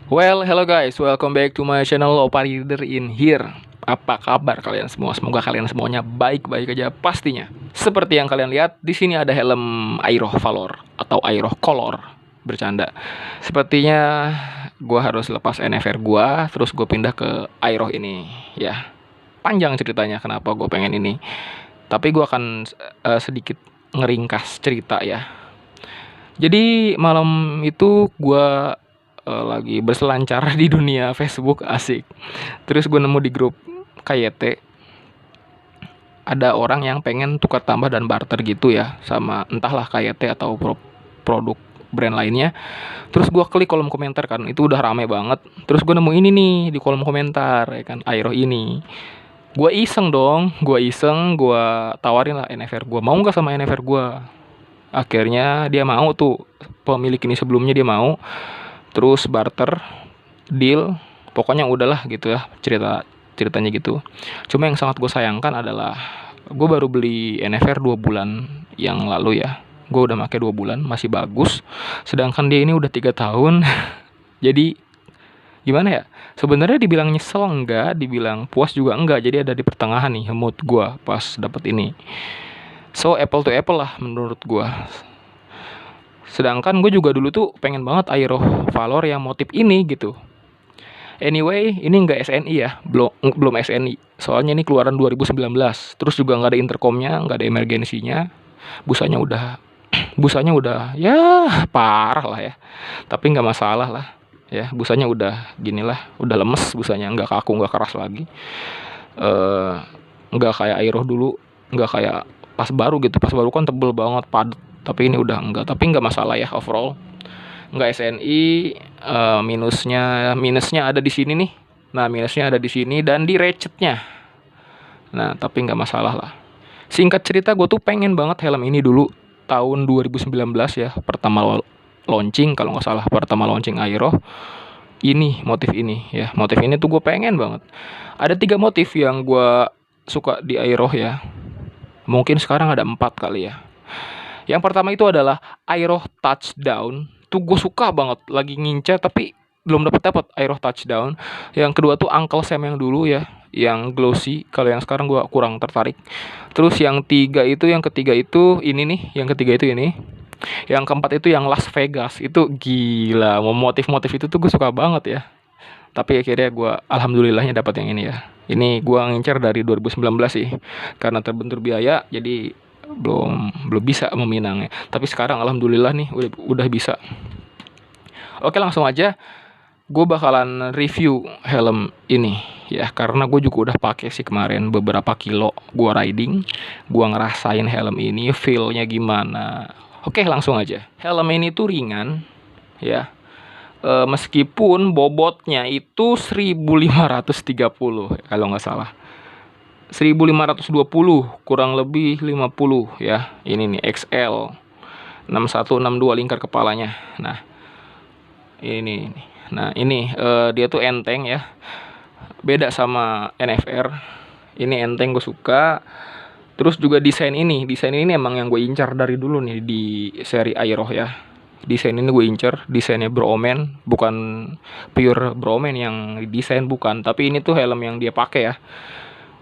Well, hello guys, welcome back to my channel Opa Reader in here. Apa kabar kalian semua? Semoga kalian semuanya baik-baik aja pastinya. Seperti yang kalian lihat, di sini ada helm Aeroh Valor atau Aeroh Color. Bercanda. Sepertinya gua harus lepas NFR gua, terus gue pindah ke Aeroh ini. Ya, panjang ceritanya kenapa gue pengen ini. Tapi gua akan sedikit ngeringkas cerita ya. Jadi malam itu gua lagi berselancar di dunia Facebook, asik. Terus gue nemu di grup KYT ada orang yang pengen tukar tambah dan barter gitu ya sama entahlah KYT atau produk brand lainnya. Terus gue klik kolom komentar kan, itu udah rame banget. Terus gue nemu ini nih di kolom komentar ya kan, Aeroh ini. Gue iseng dong, gue tawarin lah NFR gue, mau nggak sama NFR gue. Akhirnya dia mau tuh, pemilik ini sebelumnya dia mau. Terus barter, deal, pokoknya udahlah gitu ya ceritanya gitu. Cuma yang sangat gue sayangkan adalah gue baru beli NFR 2 bulan yang lalu ya. Gue udah pakai 2 bulan, masih bagus. Sedangkan dia ini udah 3 tahun. Jadi gimana ya? Sebenarnya dibilang nyesel enggak, dibilang puas juga enggak. Jadi ada di pertengahan nih mood gue pas dapet ini. So apple to apple lah menurut gue. Sedangkan gue juga dulu tuh pengen banget Aeroh Valor yang motif ini gitu. Anyway, ini nggak SNI ya, belum SNI. Soalnya ini keluaran 2019. Terus juga nggak ada intercomnya, nggak ada emergensinya. Busanya udah, busanya udah, ya parah lah ya. Tapi nggak masalah lah, ya. Busanya udah gini lah, udah lemes busanya, nggak kaku, nggak keras lagi. Eh, nggak kayak Aeroh dulu, nggak kayak pas baru gitu. Pas baru kan tebel banget, padat. Tapi ini udah enggak. Tapi nggak masalah ya overall. Nggak SNI, minusnya ada di sini nih. Nah, minusnya ada di sini dan di ratchetnya. Nah, tapi nggak masalah lah. Singkat cerita, gue tuh pengen banget helm ini dulu tahun 2019 ya, pertama launching kalau nggak salah, pertama launching Aeroh. Ini motif ini ya, motif ini tuh gue pengen banget. Ada 3 motif yang gue suka di Aeroh ya. Mungkin sekarang ada 4 kali ya. Yang pertama itu adalah Aeroh Touchdown. Tuh gue suka banget, lagi ngincer tapi belum dapat Aeroh Touchdown. Yang kedua tuh Uncle Sam yang dulu ya, yang glossy. Kalau yang sekarang gue kurang tertarik. Terus yang ketiga itu ini nih, yang ketiga itu ini. Yang keempat itu yang Las Vegas. Itu gila, motif-motif itu tuh gue suka banget ya. Tapi akhirnya gue alhamdulillahnya dapat yang ini ya. Ini gue ngincer dari 2019 sih. Karena terbentur biaya jadi belum belum bisa meminangnya. Tapi sekarang alhamdulillah nih udah bisa. Oke, langsung aja gue bakalan review helm ini ya, karena gue juga udah pakai sih kemarin beberapa kilo gue riding. Gue ngerasain helm ini feelnya gimana. Oke, langsung aja. Helm ini tuh ringan ya. Meskipun bobotnya itu 1530 kalau nggak salah, 1520 kurang lebih 50 ya. Ini nih XL 6162 lingkar kepalanya. Nah, ini nih. Nah, ini dia tuh enteng ya. Beda sama NFR. Ini enteng, gue suka. Terus juga desain ini emang yang gue incar dari dulu nih di seri Aeroh ya. Desain ini gue incer, desainnya Broman, bukan pure Broman yang desain, bukan, tapi ini tuh helm yang dia pakai ya.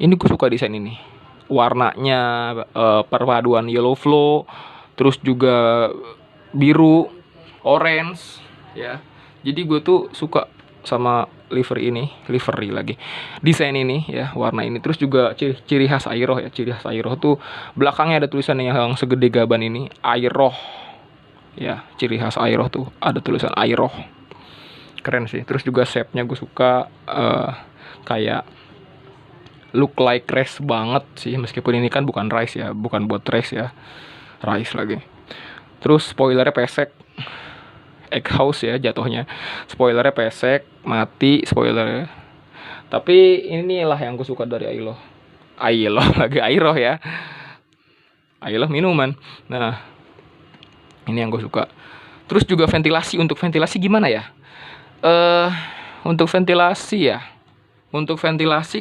Ini gue suka desain ini. Warnanya perpaduan yellow flow, terus juga biru, orange ya. Jadi gue tuh suka sama livery lagi. Desain ini ya, warna ini. Terus juga ciri khas Aeroh ya. Ciri khas Aeroh tuh belakangnya ada tulisan yang segede gaban ini, Aeroh. Ya, ciri khas Aeroh tuh ada tulisan Aeroh. Keren sih. Terus juga shape-nya gue suka, kayak look like race banget sih, meskipun ini kan bukan race ya, bukan buat race ya, race lagi. Terus spoilernya pesek, house ya jatuhnya, spoilernya pesek, mati spoilernya. Tapi inilah yang gue suka dari Aeroh lagi Aeroh ya, Aeroh minuman. Nah, ini yang gue suka. Terus juga untuk ventilasi gimana ya? Untuk ventilasi ya,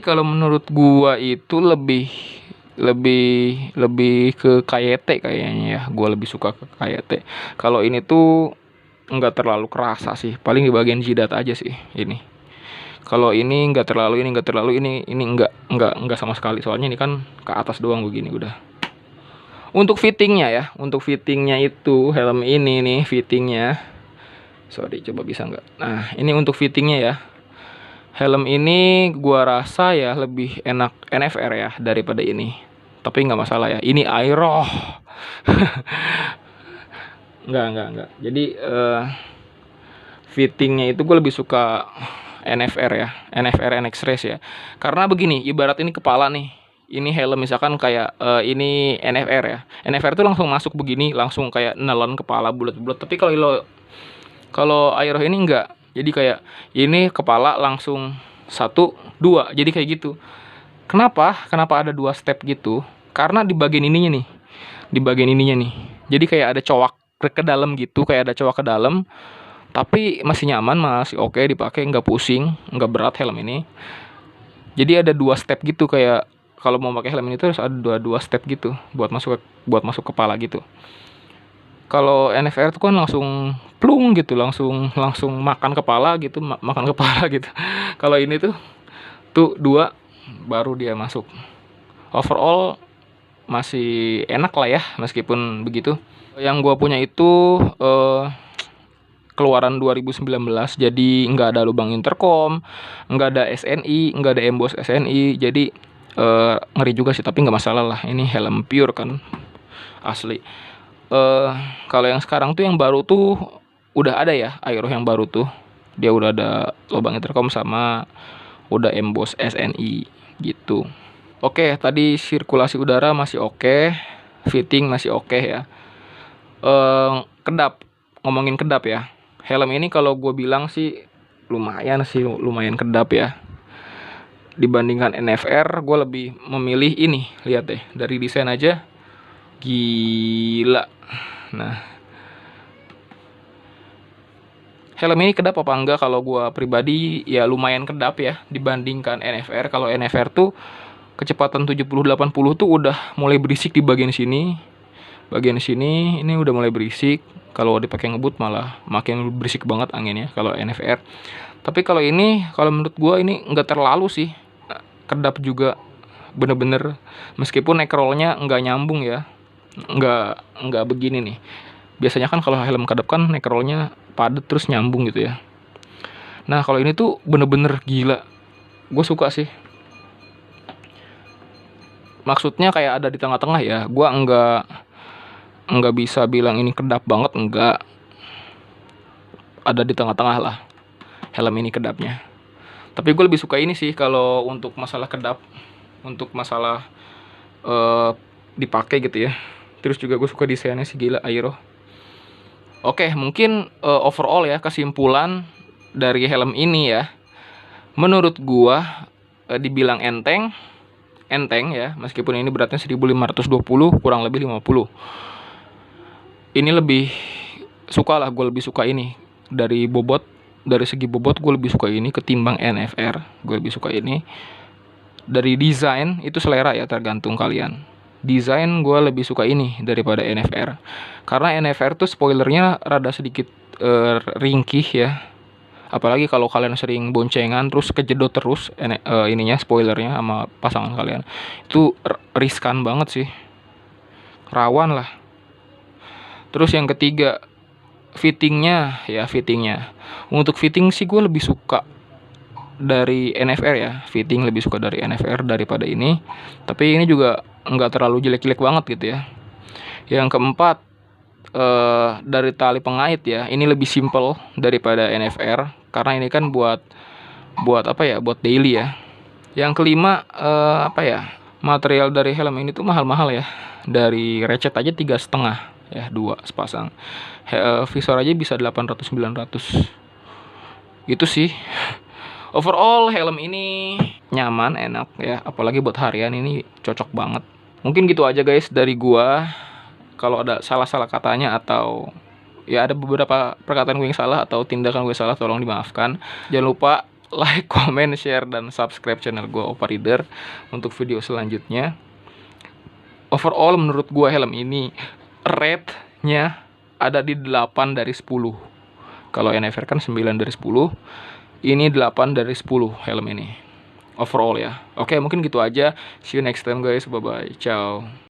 kalau menurut gua itu lebih ke KYT kayaknya ya. Gua lebih suka ke KYT. Kalau ini tuh nggak terlalu kerasa sih, paling di bagian jidat aja sih ini. Kalau ini nggak terlalu, ini nggak terlalu, ini nggak sama sekali, soalnya ini kan ke atas doang begini udah. Untuk fittingnya ya, untuk fittingnya itu helm ini nih fittingnya, sorry coba bisa nggak. Nah ini untuk fittingnya ya, helm ini gua rasa ya lebih enak NFR ya daripada ini, tapi nggak masalah ya, ini Aero. Enggak. Jadi fittingnya itu gue lebih suka NFR ya, NFR NX Race ya. Karena begini, ibarat ini kepala nih, ini helm misalkan kayak ini NFR ya. NFR itu langsung masuk begini, langsung kayak nelen kepala bulat-bulat. Tapi kalau Aero ini enggak. Jadi kayak ini kepala langsung 1, 2. Jadi kayak gitu. Kenapa ada 2 step gitu? Karena di bagian ininya nih. Di bagian ininya nih. Jadi kayak ada cowak ke dalam gitu, kayak ada cowak ke dalam. Tapi masih nyaman, masih oke dipakai, nggak pusing, nggak berat helm ini. Jadi ada 2 step gitu, kayak kalau mau pakai helm ini tuh harus ada dua step gitu buat masuk kepala gitu. Kalau NFR tuh kan langsung plung gitu, langsung makan kepala gitu, makan kepala gitu. Kalau ini tuh 2 baru dia masuk. Overall masih enak lah ya meskipun begitu. Yang gua punya itu keluaran 2019, jadi nggak ada lubang intercom, nggak ada SNI, nggak ada emboss SNI, jadi ngeri juga sih, tapi nggak masalah lah, ini helm pure kan, asli. Kalau yang sekarang tuh yang baru tuh udah ada ya, Aero yang baru tuh dia udah ada lubang intercom sama udah emboss SNI gitu. Oke, tadi sirkulasi udara masih oke, fitting masih oke ya. Kedap, ngomongin kedap ya, helm ini kalau gue bilang sih lumayan kedap ya. Dibandingkan NFR, gue lebih memilih ini. Lihat deh, dari desain aja gila. Nah, helm ini kedap apa enggak? Kalau gue pribadi ya lumayan kedap ya dibandingkan NFR. Kalau NFR tuh kecepatan 70-80 tuh udah mulai berisik di bagian sini. Bagian sini ini udah mulai berisik. Kalau dipakai ngebut malah makin berisik banget anginnya kalau NFR. Tapi kalau ini, kalau menurut gua ini nggak terlalu sih kedap juga, bener-bener. Meskipun neck roll-nya nggak nyambung ya, nggak begini nih. Biasanya kan kalau helm kedap kan neck roll-nya padat terus nyambung gitu ya. Nah kalau ini tuh bener-bener gila, gue suka sih. Maksudnya kayak ada di tengah-tengah ya. Gua nggak bisa bilang ini kedap banget, enggak, ada di tengah-tengah lah helm ini kedapnya. Tapi gue lebih suka ini sih kalau untuk masalah kedap, untuk masalah dipakai gitu ya. Terus juga gue suka desainnya sih, gila Aero. Oke, mungkin overall ya, kesimpulan dari helm ini ya, menurut gue dibilang enteng ya, meskipun ini beratnya 1520 kurang lebih 50. Ini lebih suka lah, gue lebih suka ini dari bobot, dari segi bobot gue lebih suka ini ketimbang NFR. Gue lebih suka ini. Dari desain itu selera ya, tergantung kalian. Desain gue lebih suka ini daripada NFR, karena NFR tuh spoilernya rada sedikit ringkih ya. Apalagi kalau kalian sering boncengan terus kejedot terus ininya, spoilernya sama pasangan kalian, itu riskan banget sih, rawan lah. Terus yang ketiga, fittingnya ya, fittingnya. Untuk fitting sih gue lebih suka dari NFR ya, fitting lebih suka dari NFR daripada ini. Tapi ini juga nggak terlalu jelek-jelek banget gitu ya. Yang keempat, dari tali pengait ya, ini lebih simple daripada NFR, karena ini kan buat apa ya, buat daily ya. Yang kelima, apa ya, material dari helm ini tuh mahal-mahal ya. Dari recet aja 3,5 ya, 2 sepasang. Visor aja bisa 800-900. Itu sih. Overall helm ini nyaman, enak ya, apalagi buat harian ini cocok banget. Mungkin gitu aja guys dari gua. Kalau ada salah-salah katanya atau ya ada beberapa perkataan gue yang salah atau tindakan gue salah, tolong dimaafkan. Jangan lupa like, comment, share, dan subscribe channel gue Opa Rider untuk video selanjutnya. Overall menurut gue helm ini rate-nya ada di 8 dari 10. Kalau NFR kan 9 dari 10. Ini 8 dari 10 helm ini overall ya. Oke, mungkin gitu aja. See you next time guys. Bye bye. Ciao.